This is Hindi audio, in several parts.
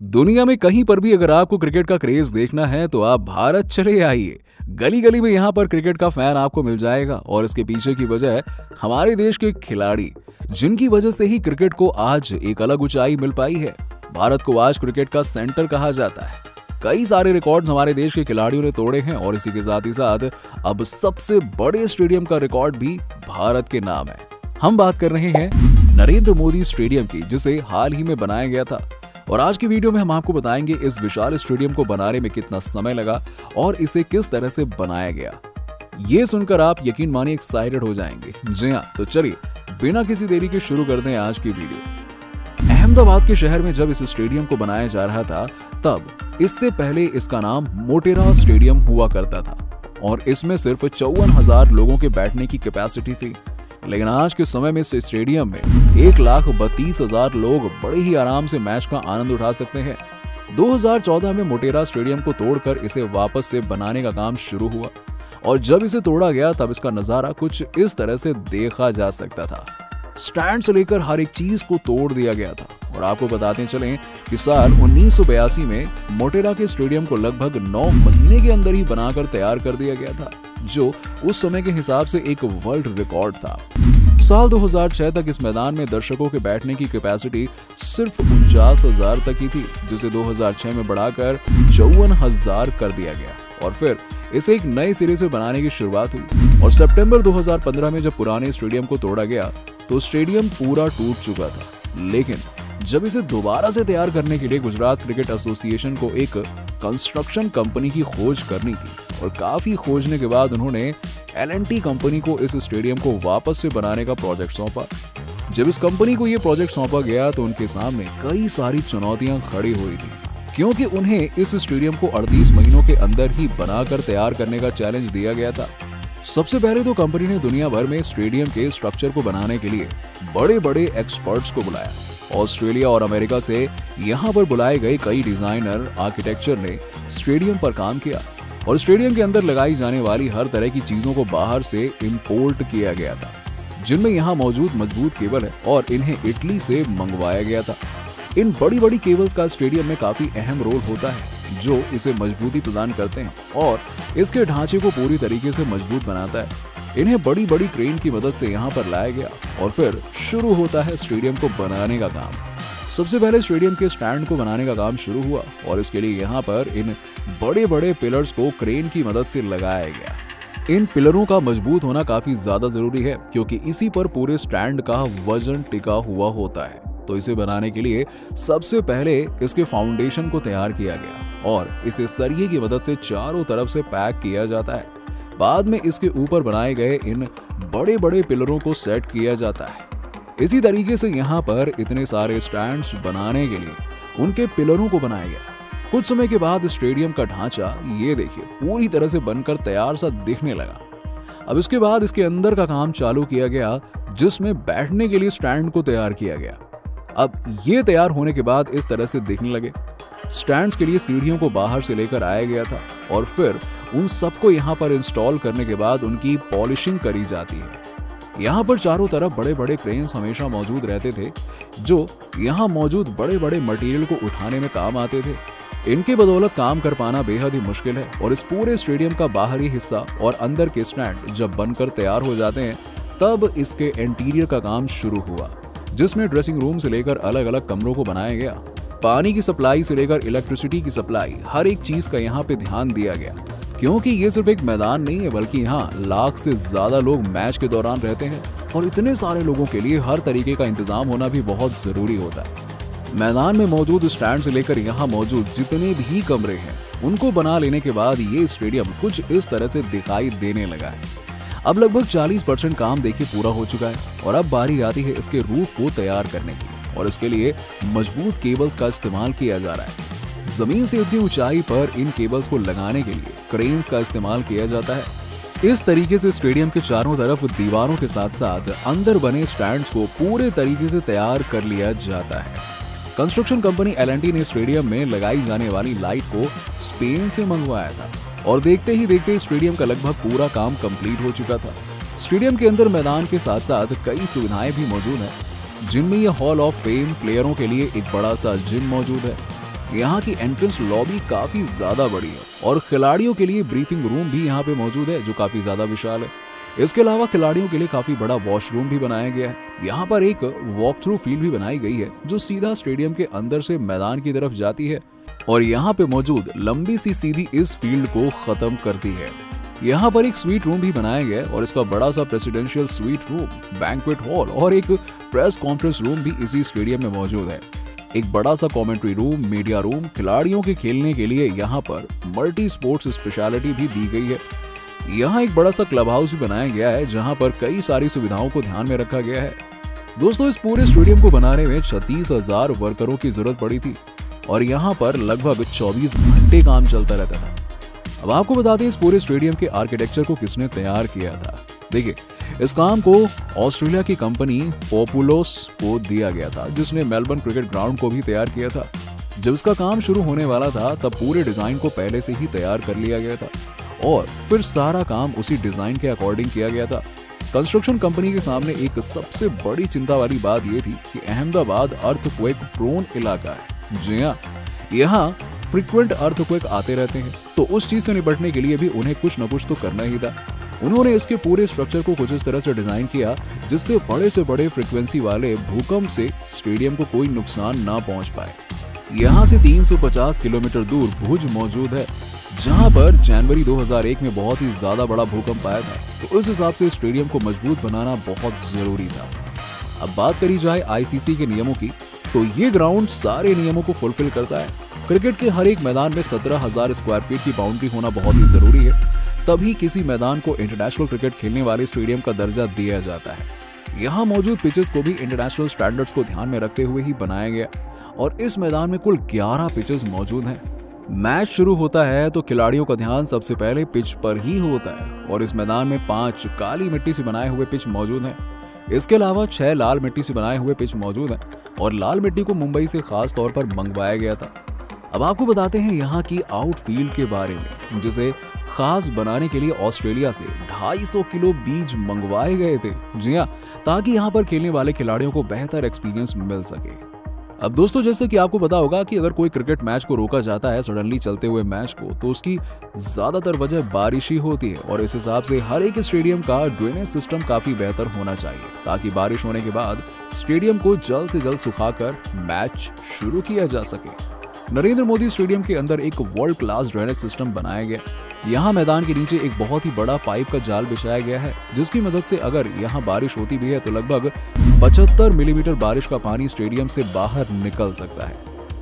दुनिया में कहीं पर भी अगर आपको क्रिकेट का क्रेज देखना है तो आप भारत चले आइए। गली गली में यहाँ पर क्रिकेट का फैन आपको मिल जाएगा और इसके पीछे की वजह हमारे देश के खिलाड़ी, जिनकी वजह से ही क्रिकेट को आज एक अलग ऊंचाई मिल पाई है। भारत को आज क्रिकेट का सेंटर कहा जाता है। कई सारे रिकॉर्ड्स हमारे देश के खिलाड़ियों ने तोड़े हैं और इसी के साथ ही साथ अब सबसे बड़े स्टेडियम का रिकॉर्ड भी भारत के नाम है। हम बात कर रहे हैं नरेंद्र मोदी स्टेडियम की, जिसे हाल ही में बनाया गया था। और आज की वीडियो में हम आपको बताएंगे इस विशाल स्टेडियम को बनाने में कितना समय लगा और इसे किस तरह से बनाया गया। ये सुनकर आप यकीन मानिए एक्साइटेड हो जाएंगे। जी हाँ, तो चलिए बिना किसी देरी के शुरू कर दें आज की वीडियो। अहमदाबाद के शहर में जब इस स्टेडियम को बनाया जा रहा था तब इससे पहले इसका नाम मोटेरा स्टेडियम हुआ करता था और इसमें सिर्फ 54,000 लोगों के बैठने की कैपेसिटी थी। लेकिन आज के समय में इस स्टेडियम में 1,32,000 लोग बड़े ही आराम से मैच का आनंद उठा सकते हैं। 2014 में मोटेरा स्टेडियम को तोड़कर इसे वापस से बनाने का काम शुरू हुआ और जब इसे तोड़ा गया तब इसका नजारा कुछ इस तरह से देखा जा सकता था। स्टैंड से लेकर हर एक चीज को तोड़ दिया गया था। और आपको बताते चलें कि साल 1982 में मोटेरा के स्टेडियम को लगभग 9 महीने के अंदर ही बनाकर तैयार कर दिया गया था, जो उस समय के हिसाब से एक वर्ल्ड रिकॉर्ड था। साल 2006 तक इस मैदान में दर्शकों के बैठने की कैपेसिटी सिर्फ 49,000 तक ही थी, जिसे 2006 में बढ़ाकर 54,000 कर दिया गया और फिर इसे एक नए सिरे से बनाने की शुरुआत हुई। और सितंबर 2015 में जब पुराने स्टेडियम को तोड़ा गया तो स्टेडियम पूरा टूट चुका था। लेकिन जब इसे दोबारा से तैयार करने के लिए गुजरात क्रिकेट एसोसिएशन को एक कंस्ट्रक्शन कंपनी की खोज करनी थी और काफी खोजने के बाद उन्होंने L&T कंपनी को इस स्टेडियम को वापस से बनाने का प्रोजेक्ट सौंपा। जब इस कंपनी को यह प्रोजेक्ट सौंपा गया तो उनके सामने कई सारी चुनौतियां खड़ी हुई थी, क्योंकि उन्हें इस स्टेडियम को 38 महीनों के अंदर ही बनाकर तैयार करने का चैलेंज दिया गया था। सबसे पहले तो कंपनी ने दुनिया भर में स्टेडियम के स्ट्रक्चर को बनाने के लिए बड़े बड़े एक्सपर्ट्स को बुलाया। ऑस्ट्रेलिया और अमेरिका से यहाँ पर बुलाए गए कई डिजाइनर, आर्किटेक्चर ने स्टेडियम पर काम किया और स्टेडियम के अंदर लगाई जाने वाली हर तरह की चीजों को बाहर से इंपोर्ट किया गया था, जिनमें यहाँ मौजूद मजबूत केबल है और इन्हें इटली से मंगवाया गया था। इन बड़ी बड़ी केबल्स का स्टेडियम में काफी अहम रोल होता है, जो इसे मजबूती प्रदान करते हैं और इसके ढांचे को पूरी तरीके से मजबूत बनाता है। इन्हें बड़ी बड़ी क्रेन की मदद से यहाँ पर लाया गया और फिर शुरू होता है स्टेडियम को बनाने का काम। सबसे पहले स्टेडियम के स्टैंड को बनाने का काम शुरू हुआ और इसके लिए यहाँ पर इन बड़े बड़े पिलर्स को क्रेन की मदद से लगाया गया। इन पिलरों का मजबूत होना काफी ज्यादा जरूरी है, क्योंकि इसी पर पूरे स्टैंड का वजन टिका हुआ होता है। तो इसे बनाने के लिए सबसे पहले इसके फाउंडेशन को तैयार किया गया और इसे सरिये की मदद से चारों तरफ से पैक किया जाता है। बाद में इसके ऊपर बनाए गए इन बड़े बड़े पिलरों को सेट किया जाता है। इसी तरीके से यहाँ पर इतने सारे स्टैंड्स बनाने के लिए उनके पिलरों को बनाया गया। कुछ समय के बाद स्टेडियम का ढांचा ये देखिए पूरी तरह से बनकर तैयार सा दिखने लगा। अब इसके बाद इसके अंदर का काम चालू किया गया, जिसमें बैठने के लिए स्टैंड को तैयार किया गया। अब ये तैयार होने के बाद इस तरह से दिखने लगे। स्टैंड्स के लिए सीढ़ियों को बाहर से लेकर आया गया था और फिर उन सबको यहाँ पर इंस्टॉल करने के बाद उनकी पॉलिशिंग करी जाती है। यहाँ पर चारों तरफ बड़े बड़े क्रेन्स हमेशा मौजूद रहते थे, जो यहाँ मौजूद बड़े बड़े मटेरियल को उठाने में काम आते थे। इनके बदौलत काम कर पाना बेहद ही मुश्किल है और इस पूरे स्टेडियम का बाहरी हिस्सा और अंदर के स्टैंड जब बनकर तैयार हो जाते हैं तब इसके इंटीरियर का काम शुरू हुआ, जिसमें ड्रेसिंग रूम से लेकर अलग अलग कमरों को बनाया गया। पानी की सप्लाई से लेकर इलेक्ट्रिसिटी की सप्लाई, हर एक चीज का यहाँ पे ध्यान दिया गया, क्योंकि ये सिर्फ एक मैदान नहीं है बल्कि यहाँ लाख से ज्यादा लोग मैच के दौरान रहते हैं और इतने सारे लोगों के लिए हर तरीके का इंतजाम होना भी बहुत जरूरी होता है। मैदान में मौजूद स्टैंड से लेकर यहाँ मौजूद जितने भी कमरे हैं उनको बना लेने के बाद ये स्टेडियम कुछ इस तरह से दिखाई देने लगा है। अब लगभग 40% काम देखिए पूरा हो चुका है और अब बारी आती है इसके रूफ को तैयार करने की और इसके लिए मजबूत केबल्स का इस्तेमाल किया जा रहा है। जमीन से इतनी ऊंचाई पर इन केबल्स को लगाने के लिए क्रेन्स का इस्तेमाल किया जाता है। इस तरीके से स्टेडियम के चारों तरफ दीवारों के साथ साथ अंदर बने स्टैंड्स को पूरे तरीके से तैयार कर लिया जाता है। कंस्ट्रक्शन कंपनी L&T ने स्टेडियम में लगाई जाने वाली लाइट को स्पेन से मंगवाया था और देखते ही देखते स्टेडियम का लगभग पूरा काम कंप्लीट हो चुका था। स्टेडियम के अंदर मैदान के साथ साथ कई सुविधाएं भी मौजूद हैं, जिनमें यह हॉल ऑफ फेम, प्लेयरों के लिए एक बड़ा सा जिम मौजूद है। यहाँ की एंट्रेंस लॉबी काफी ज्यादा बड़ी है और खिलाड़ियों के लिए ब्रीफिंग रूम भी यहाँ पे मौजूद है जो काफी ज्यादा विशाल है। इसके अलावा खिलाड़ियों के लिए काफी बड़ा वॉशरूम भी बनाया गया है। यहाँ पर एक वॉक थ्रू फील्ड भी बनाई गई है जो सीधा स्टेडियम के अंदर से मैदान की तरफ जाती है और यहाँ पे मौजूद लंबी सी सीधी इस फील्ड को खत्म करती है। यहाँ पर एक स्वीट रूम भी बनाया गया है और इसका बड़ा सा presidential suite room, banquet hall और एक प्रेस कॉन्फ्रेंस रूम भी इसी स्टेडियम में मौजूद है। एक बड़ा सा कमेंट्री रूम, मीडिया रूम, खिलाड़ियों के खेलने के लिए यहाँ पर मल्टी स्पोर्ट्स स्पेशलिटी भी दी गई है। यहाँ एक बड़ा सा क्लब हाउस भी बनाया गया है जहाँ पर कई सारी सुविधाओं को ध्यान में रखा गया है। दोस्तों, इस पूरे स्टेडियम को बनाने में 36,000 वर्करों की जरूरत पड़ी थी और यहाँ पर लगभग 24 घंटे काम चलता रहता था। अब आपको बता दें इस पूरे स्टेडियम के आर्किटेक्चर को किसने तैयार किया था। देखिए, इस काम को ऑस्ट्रेलिया की कंपनी पॉपुलोस को दिया गया था जिसने मेलबर्न क्रिकेट ग्राउंड को भी तैयार किया था। जब इसका काम शुरू होने वाला था तब पूरे डिजाइन को पहले से ही तैयार कर लिया गया था और फिर सारा काम उसी डिजाइन के अकॉर्डिंग किया गया था। कंस्ट्रक्शन कंपनी के सामने एक सबसे बड़ी चिंता वाली बात यह थी कि अहमदाबाद अर्थक्वेक प्रोन इलाका है। जी हाँ, यहाँ फ्रीक्वेंट अर्थक्वेक आते रहते हैं, तो उस चीज से निपटने के लिए भी उन्हें कुछ न कुछ तो करना ही था। उन्होंने इसके पूरे स्ट्रक्चर को कुछ इस तरह से डिजाइन किया जिससे बड़े से बड़े फ्रीक्वेंसी वाले भूकंप से स्टेडियम को कोई नुकसान ना पहुंच पाए। यहाँ से 350 किलोमीटर दूर भुज मौजूद है जहां पर जनवरी 2001 में बहुत ही ज्यादा बड़ा भूकंप आया था, तो उस हिसाब से स्टेडियम को मजबूत बनाना बहुत जरूरी था। अब बात करी जाए आईसीसी के नियमों की, तो ये ग्राउंड सारे नियमों को फुलफिल करता है। क्रिकेट के हर एक मैदान में 17,000 स्क्वायर फीट की बाउंड्री होना बहुत ही जरूरी है, तभी किसी मैदान को इंटरनेशनल क्रिकेट खेलने वाले स्टेडियम का दर्जा दिया जाता है। यहाँ मौजूद पिचेस को भी इंटरनेशनल स्टैंडर्ड्स को ध्यान में रखते हुए ही बनाया गया और इस मैदान में कुल 11 पिचेस मौजूद हैं। मैच शुरू होता है तो खिलाड़ियों का ध्यान सबसे पहले पिच पर ही होता है और इस मैदान में 5 काली मिट्टी से बनाए हुए पिच मौजूद हैं। इसके अलावा 6 लाल मिट्टी से बनाए हुए पिच मौजूद हैं और लाल मिट्टी को मुंबई से खास तौर पर मंगवाया गया था। अब आपको बताते हैं यहाँ की आउटफील्ड के बारे में, जिसे खास बनाने के लिए ऑस्ट्रेलिया से 250 किलो बीज मंगवाए गए थे। जी हाँ, ताकि यहाँ पर खेलने वाले खिलाड़ियों को बेहतर एक्सपीरियंस मिल सके। अब दोस्तों, जैसे कि आपको पता होगा कि अगर कोई क्रिकेट मैच को रोका जाता है सडनली चलते हुए मैच को, तो उसकी ज्यादातर वजह बारिश ही होती है और इस हिसाब से हर एक स्टेडियम का ड्रेनेज सिस्टम काफी बेहतर होना चाहिए ताकि बारिश होने के बाद स्टेडियम को जल्द से जल्द सुखाकर मैच शुरू किया जा सके। नरेंद्र मोदी स्टेडियम के अंदर एक वर्ल्ड क्लास ड्रेनेज सिस्टम बनाया गया। यहाँ मैदान के नीचे एक बहुत ही बड़ा पाइप का जाल बिछाया गया है जिसकी मदद से अगर यहाँ बारिश होती भी है तो लगभग 75 मिलीमीटर बारिश का पानी स्टेडियम से बाहर निकल सकता है।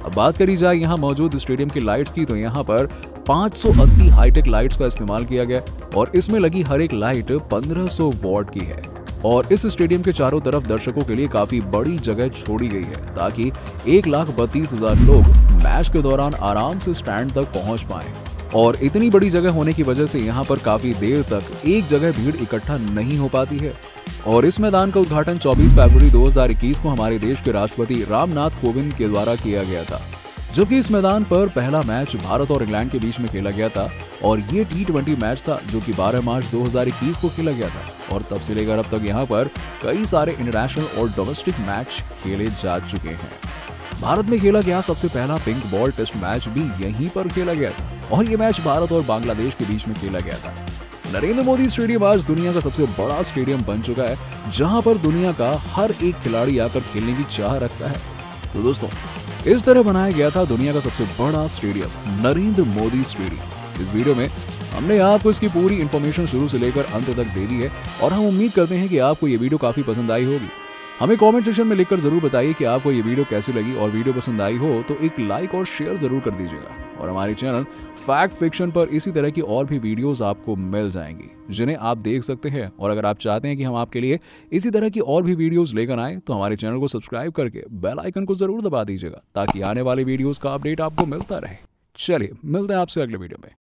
अब बात करी जाए यहाँ मौजूद स्टेडियम की लाइट्स की, तो यहाँ पर 580 हाईटेक लाइट्स का इस्तेमाल किया गया और इसमें लगी हर एक लाइट 1500 वॉट की है और इस स्टेडियम के चारों तरफ दर्शकों के लिए काफी बड़ी जगह छोड़ी गई है ताकि 1,32,000 लोग मैच के दौरान आराम से स्टैंड तक पहुंच पाएं। और इतनी बड़ी जगह होने की वजह से यहाँ पर काफी देर तक एक जगह भीड़ इकट्ठा नहीं हो पाती है। और इस मैदान का उद्घाटन 24 फरवरी 2021 को हमारे देश के राष्ट्रपति रामनाथ कोविंद के द्वारा किया गया था, जबकि इस मैदान पर पहला मैच भारत और इंग्लैंड के बीच में खेला गया था और ये T20 मैच था जो कि 12 मार्च 2021 को खेला गया था और तब से लेकर अब तक यहाँ पर कई सारे इंटरनेशनल और डोमेस्टिक मैच खेले जा चुके हैं। भारत में खेला गया सबसे पहला पिंक बॉल टेस्ट मैच भी यहीं पर खेला गया था और ये मैच भारत और बांग्लादेश के बीच में खेला गया था। नरेंद्र मोदी स्टेडियम आज दुनिया का सबसे बड़ा स्टेडियम बन चुका है जहां पर दुनिया का हर एक खिलाड़ी आकर खेलने की चाह रखता है। तो दोस्तों, इस तरह बनाया गया था दुनिया का सबसे बड़ा स्टेडियम, नरेंद्र मोदी स्टेडियम। इस वीडियो में हमने आपको इसकी पूरी इन्फॉर्मेशन शुरू से लेकर अंत तक दे दी है और हम उम्मीद करते हैं कि आपको ये वीडियो काफी पसंद आई होगी। हमें कमेंट सेक्शन में लिखकर जरूर बताइए कि आपको ये वीडियो कैसी लगी और वीडियो पसंद आई हो तो एक लाइक और शेयर जरूर कर दीजिएगा। और हमारे चैनल फैक्ट फिक्शन पर इसी तरह की और भी वीडियोस आपको मिल जाएंगी जिन्हें आप देख सकते हैं। और अगर आप चाहते हैं कि हम आपके लिए इसी तरह की और भी वीडियोस लेकर आए तो हमारे चैनल को सब्सक्राइब करके बेल आइकन को जरूर दबा दीजिएगा ताकि आने वाले वीडियोस का अपडेट आपको मिलता रहे। चलिए, मिलते हैं आपसे अगले वीडियो में।